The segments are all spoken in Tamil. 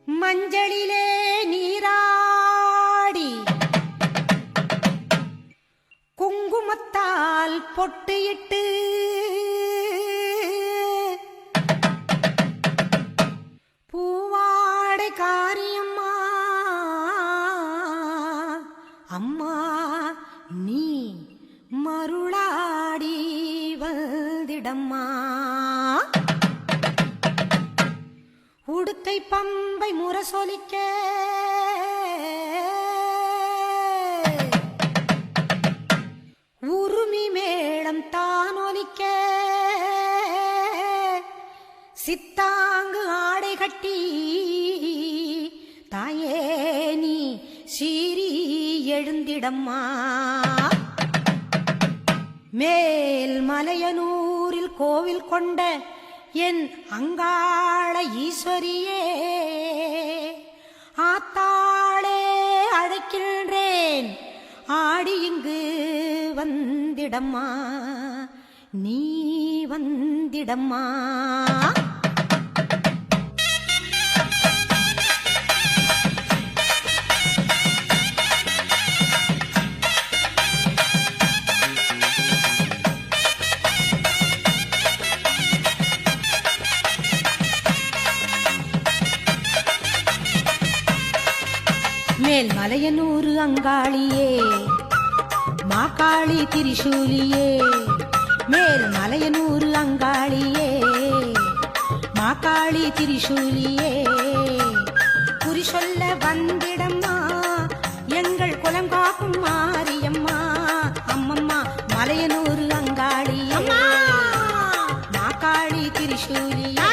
மஞ்சளிலே நீராடி குங்குமத்தால் பொட்டியிட்டு பூவாடை காரியம்மா அம்மா நீ மருளாடி வந்திடம்மா. உடுக்கை பம்பை முரசொலிக்க உருமி மேளம் தானொலிக்க சித்தாங்கு ஆடை கட்டி தாயே நீ சீறி எழுந்திடம்மா. மேல் மலையனூரில் கோவில் கொண்ட என் அங்காள ஈஸ்வரியே ஆத்தாளே அழைக்கின்றேன் ஆடி இங்கு வந்திடம்மா நீ வந்திடம்மா. மேல் மலையனூரு அங்காளியே மாகாளி திரிசூலியே மேல் மலையனூரு அங்காளியே மாகாளி திரிசூலியே குறி சொல்ல வந்திடம்மா எங்கள் குலம் காக்கும் மாரியம்மா அம்மம்மா மலையனூரு அங்காளியே மாகாளி திரிசூலியே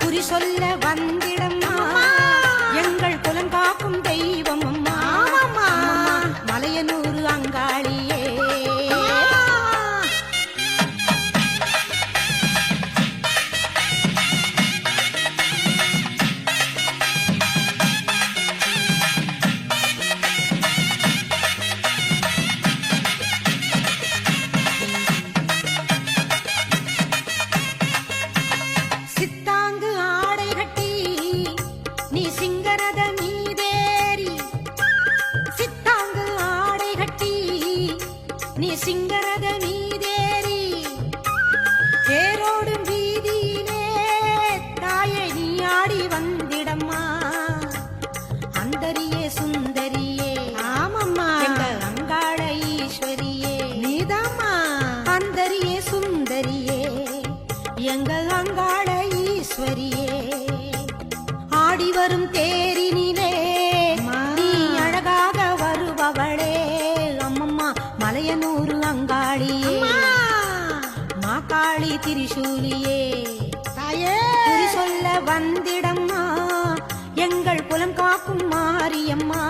குறி சொல்ல வந்திடம்மா எங்கள் குலம் காக்கும் தெய்வம் அம்மா மலையனூரு அங்காளியே. சித்தாங்கு ஆடை கட்டி நீ சிங்கரத மீதேறி சித்தாங்கு ஆடை கட்டி நீ சிங்கரத மீதேறி தேரோடும் வீதியிலே தாயை நீ ஆடி வந்திடம்மா அந்தரியே சுந்தரியே ஆமம்மா எங்கள் அங்காள ஈஸ்வரியே நீதாம்மா அந்தரியே சுந்தரியே எங்கள் அங்காள ஈஸ்வரியே. ஆடி வரும் தேரினிலே நீ அழகாக வருபவளே அம்மம்மா மலையனூரு அங்காளியே மாகாளி திரிசூலியே குறி சொல்ல வந்திடம்மா எங்கள் குலம் காக்கும் மாரியம்மா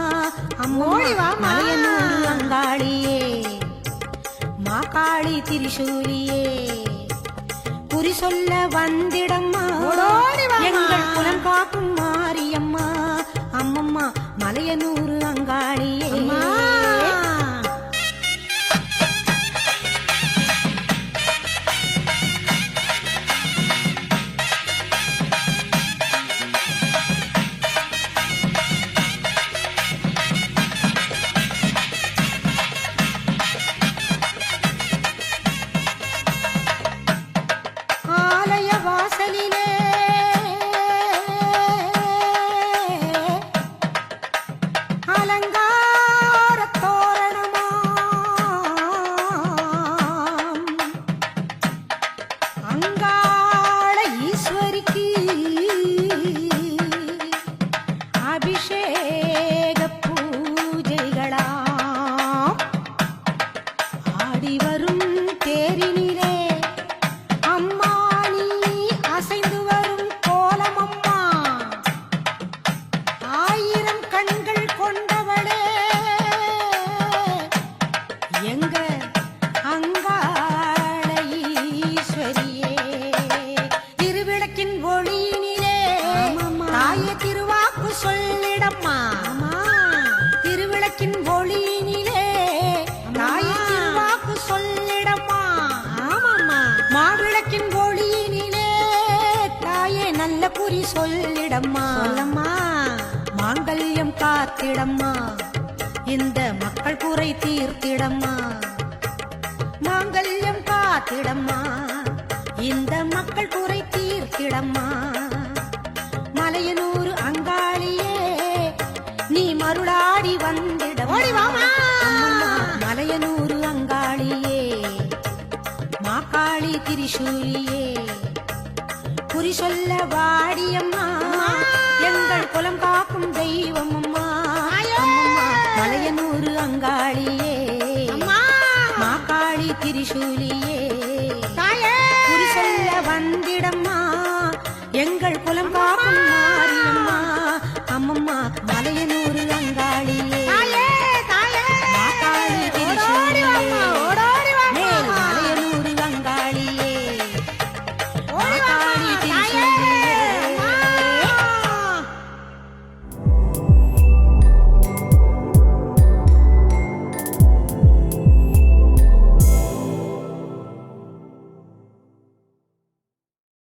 அம்மோடி மலையனூரு அங்காளியே மாகாளி திரிசூலியே குறி சொல்ல வந்திடம்மா எங்கள் குலம் காக்கும் மாரியம்மா அம்மம்மா மலையனூரு அங்காளியே. ஆலய வாசலிலே அலங்கார தோரணமாம் அங்காள ஈஸ்வரிக்கு அபிஷேக பூஜைகளாம் ஆடி வரும் தேரினிலே அம்மா நீ அசைந்து வரும் கோலமம்மா ஆயிரம் கண்கள் கொண்டவளே எங்க அங்காள ஈஸ்வரியே. திருவிளக்கின் ஒளியினிலே தாயே திருவாக்கு சொல்லிடம்மா திருவிளக்கின் ஒளியினிலே தாயே திருவாக்கு சொல்லிடம்மா மாவிளக்கின் ஒளியினிலே தாயே நல்ல குறி சொல்லிடம்மா சொல்லம்மா மாங்கல்யம் காத்திடம்மா இந்த மக்கள் குறை தீர்த்திடம்மா மாங்கல்யம் காத்திடம்மா இந்த மக்கள் குறை தீர்த்திடம்மா மலையனூர் அங்காளியே நீ மருளாடி வந்திட மலையனூர் அங்காளியே மாகாளி திரிசூலியே குறி சொல்ல